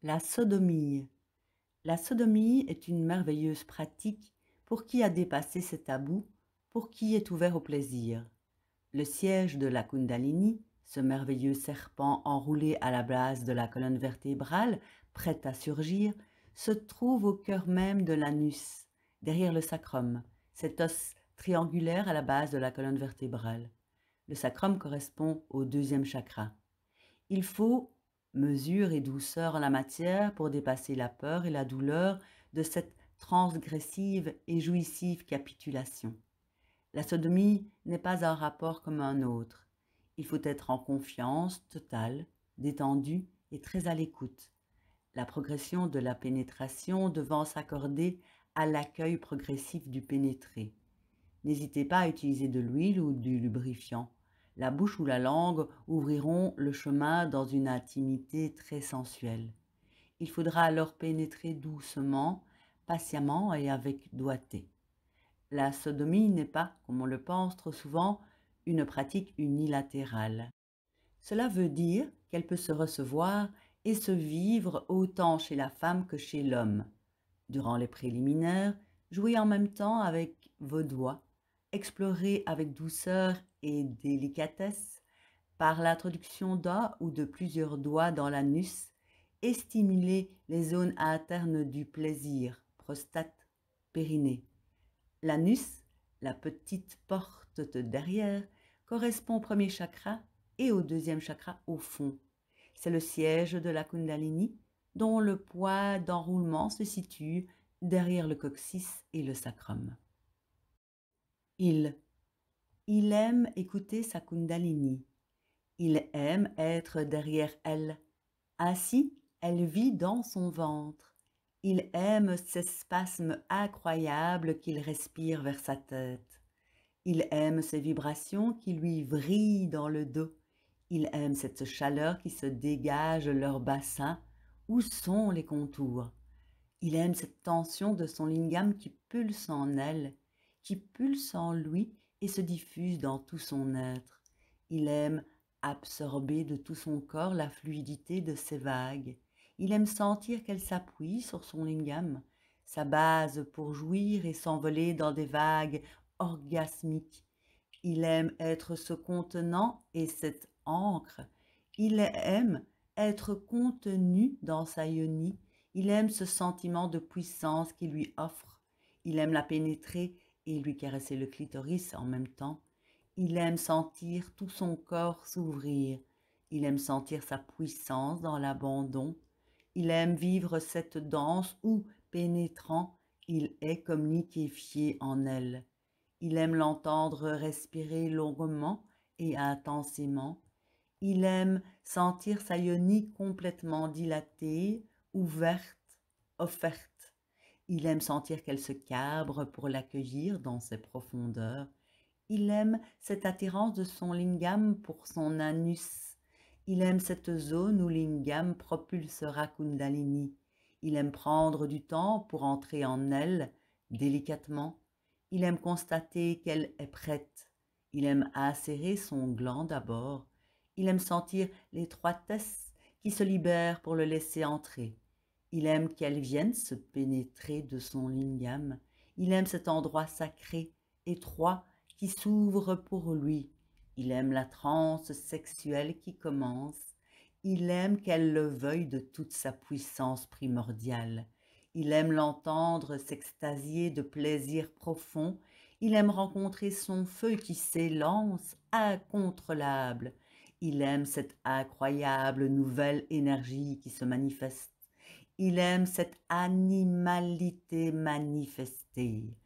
La sodomie. La sodomie est une merveilleuse pratique pour qui a dépassé ses tabous, pour qui est ouvert au plaisir. Le siège de la Kundalini, ce merveilleux serpent enroulé à la base de la colonne vertébrale, prêt à surgir, se trouve au cœur même de l'anus, derrière le sacrum, cet os triangulaire à la base de la colonne vertébrale. Le sacrum correspond au deuxième chakra. Il faut mesure et douceur en la matière pour dépasser la peur et la douleur de cette transgressive et jouissive capitulation. La sodomie n'est pas un rapport comme un autre. Il faut être en confiance totale, détendu et très à l'écoute. La progression de la pénétration devant s'accorder à l'accueil progressif du pénétré. N'hésitez pas à utiliser de l'huile ou du lubrifiant. La bouche ou la langue ouvriront le chemin dans une intimité très sensuelle. Il faudra alors pénétrer doucement, patiemment et avec doigté. La sodomie n'est pas, comme on le pense trop souvent, une pratique unilatérale. Cela veut dire qu'elle peut se recevoir et se vivre autant chez la femme que chez l'homme. Durant les préliminaires, jouez en même temps avec vos doigts, explorez avec douceur et délicatesse par l'introduction d'un ou de plusieurs doigts dans l'anus et stimulez les zones internes du plaisir, prostate, périnée. L'anus, la petite porte de derrière, correspond au premier chakra et au deuxième chakra au fond. C'est le siège de la Kundalini, dont le poids d'enroulement se situe derrière le coccyx et le sacrum. Il aime écouter sa Kundalini. Il aime être derrière elle. Ainsi, elle vit dans son ventre. Il aime ces spasmes incroyables qu'il respire vers sa tête. Il aime ces vibrations qui lui vrillent dans le dos. Il aime cette chaleur qui se dégage leur bassin. Où sont les contours? Il aime cette tension de son lingam qui pulse en elle, qui pulse en lui et se diffuse dans tout son être. Il aime absorber de tout son corps la fluidité de ses vagues. Il aime sentir qu'elle s'appuie sur son lingam, sa base pour jouir et s'envoler dans des vagues orgasmiques. Il aime être ce contenant et cette ancre. Il aime être contenu dans sa yoni. Il aime ce sentiment de puissance qu'il lui offre. Il aime la pénétrer et lui caresser le clitoris en même temps. Il aime sentir tout son corps s'ouvrir. Il aime sentir sa puissance dans l'abandon. Il aime vivre cette danse où, pénétrant, il est comme liquéfié en elle. Il aime l'entendre respirer longuement et intensément. Il aime sentir sa yoni complètement dilatée, ouverte, offerte. Il aime sentir qu'elle se cabre pour l'accueillir dans ses profondeurs. Il aime cette attirance de son lingam pour son anus. Il aime cette zone où lingam propulsera Kundalini. Il aime prendre du temps pour entrer en elle, délicatement. Il aime constater qu'elle est prête. Il aime insérer son gland d'abord. Il aime sentir l'étroitesse qui se libère pour le laisser entrer. Il aime qu'elle vienne se pénétrer de son lingam. Il aime cet endroit sacré, étroit, qui s'ouvre pour lui. Il aime la transe sexuelle qui commence. Il aime qu'elle le veuille de toute sa puissance primordiale. Il aime l'entendre s'extasier de plaisir profond. Il aime rencontrer son feu qui s'élance, incontrôlable. Il aime cette incroyable nouvelle énergie qui se manifeste. Il aime cette animalité manifestée.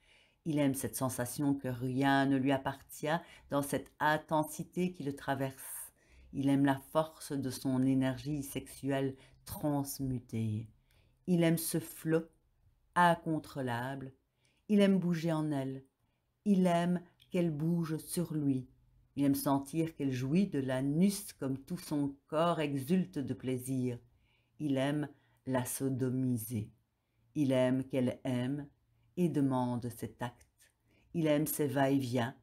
Il aime cette sensation que rien ne lui appartient dans cette intensité qui le traverse. Il aime la force de son énergie sexuelle transmutée. Il aime ce flot incontrôlable. Il aime bouger en elle. Il aime qu'elle bouge sur lui. Il aime sentir qu'elle jouit de l'anus comme tout son corps exulte de plaisir. Il aime la sodomiser. Il aime qu'elle aime et demande cet acte. Il aime ses va-et-vient,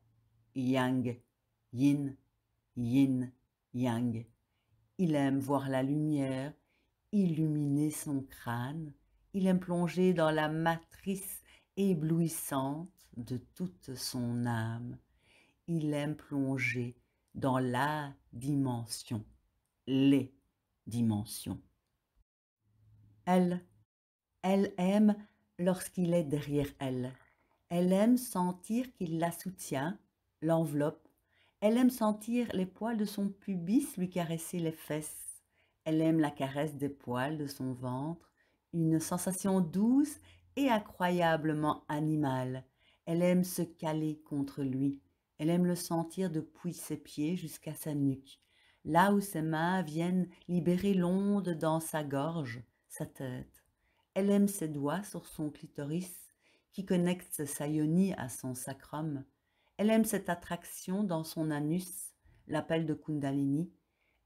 yang, yin, yin, yang. Il aime voir la lumière, illuminer son crâne, il aime plonger dans la matrice éblouissante de toute son âme. Il aime plonger dans la dimension, les dimensions. Elle aime lorsqu'il est derrière elle. Elle aime sentir qu'il la soutient, l'enveloppe. Elle aime sentir les poils de son pubis lui caresser les fesses. Elle aime la caresse des poils de son ventre, une sensation douce et incroyablement animale. Elle aime se caler contre lui. Elle aime le sentir depuis ses pieds jusqu'à sa nuque, là où ses mains viennent libérer l'onde dans sa gorge, sa tête. Elle aime ses doigts sur son clitoris qui connecte sa yoni à son sacrum. Elle aime cette attraction dans son anus, l'appel de Kundalini.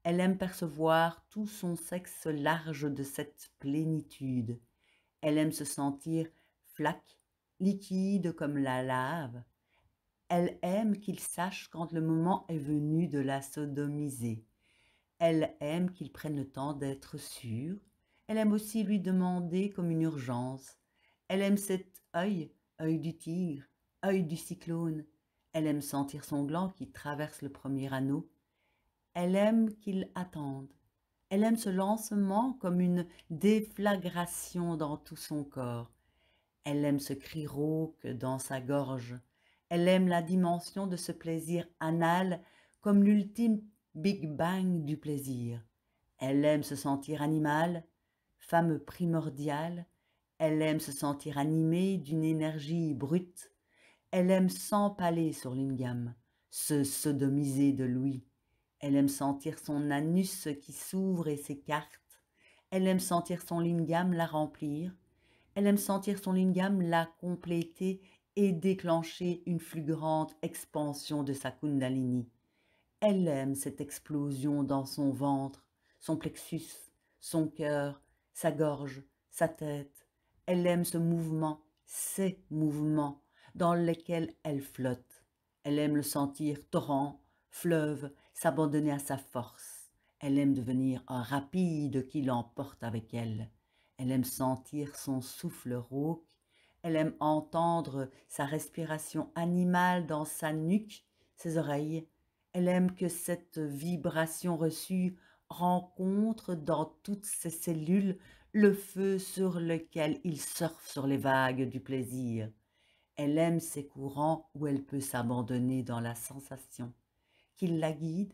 Elle aime percevoir tout son sexe large de cette plénitude. Elle aime se sentir flaque, liquide comme la lave. Elle aime qu'il sache quand le moment est venu de la sodomiser. Elle aime qu'il prenne le temps d'être sûr. Elle aime aussi lui demander comme une urgence. Elle aime cet œil, œil du tigre, œil du cyclone. Elle aime sentir son gland qui traverse le premier anneau. Elle aime qu'il attende. Elle aime ce lancement comme une déflagration dans tout son corps. Elle aime ce cri rauque dans sa gorge. Elle aime la dimension de ce plaisir anal comme l'ultime Big Bang du plaisir. Elle aime se sentir animale, femme primordiale. Elle aime se sentir animée d'une énergie brute. Elle aime s'empaler sur l'ingam, se sodomiser de lui. Elle aime sentir son anus qui s'ouvre et s'écarte. Elle aime sentir son lingam la remplir. Elle aime sentir son lingam la compléter et déclencher une fulgurante expansion de sa kundalini. Elle aime cette explosion dans son ventre, son plexus, son cœur, sa gorge, sa tête. Elle aime ce mouvement, ces mouvements dans lesquels elle flotte. Elle aime le sentir torrent, fleuve, s'abandonner à sa force. Elle aime devenir un rapide qui l'emporte avec elle. Elle aime sentir son souffle rauque. Elle aime entendre sa respiration animale dans sa nuque, ses oreilles. Elle aime que cette vibration reçue rencontre dans toutes ses cellules le feu sur lequel il surfe sur les vagues du plaisir. Elle aime ces courants où elle peut s'abandonner dans la sensation, qu'il la guide,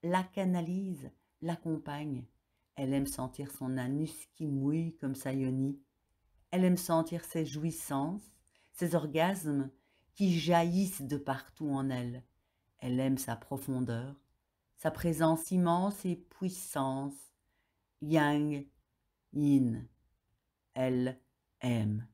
la canalise, l'accompagne. Elle aime sentir son anus qui mouille comme sa yoni. Elle aime sentir ses jouissances, ses orgasmes qui jaillissent de partout en elle. Elle aime sa profondeur, sa présence immense et puissance. Yang, Yin, elle aime.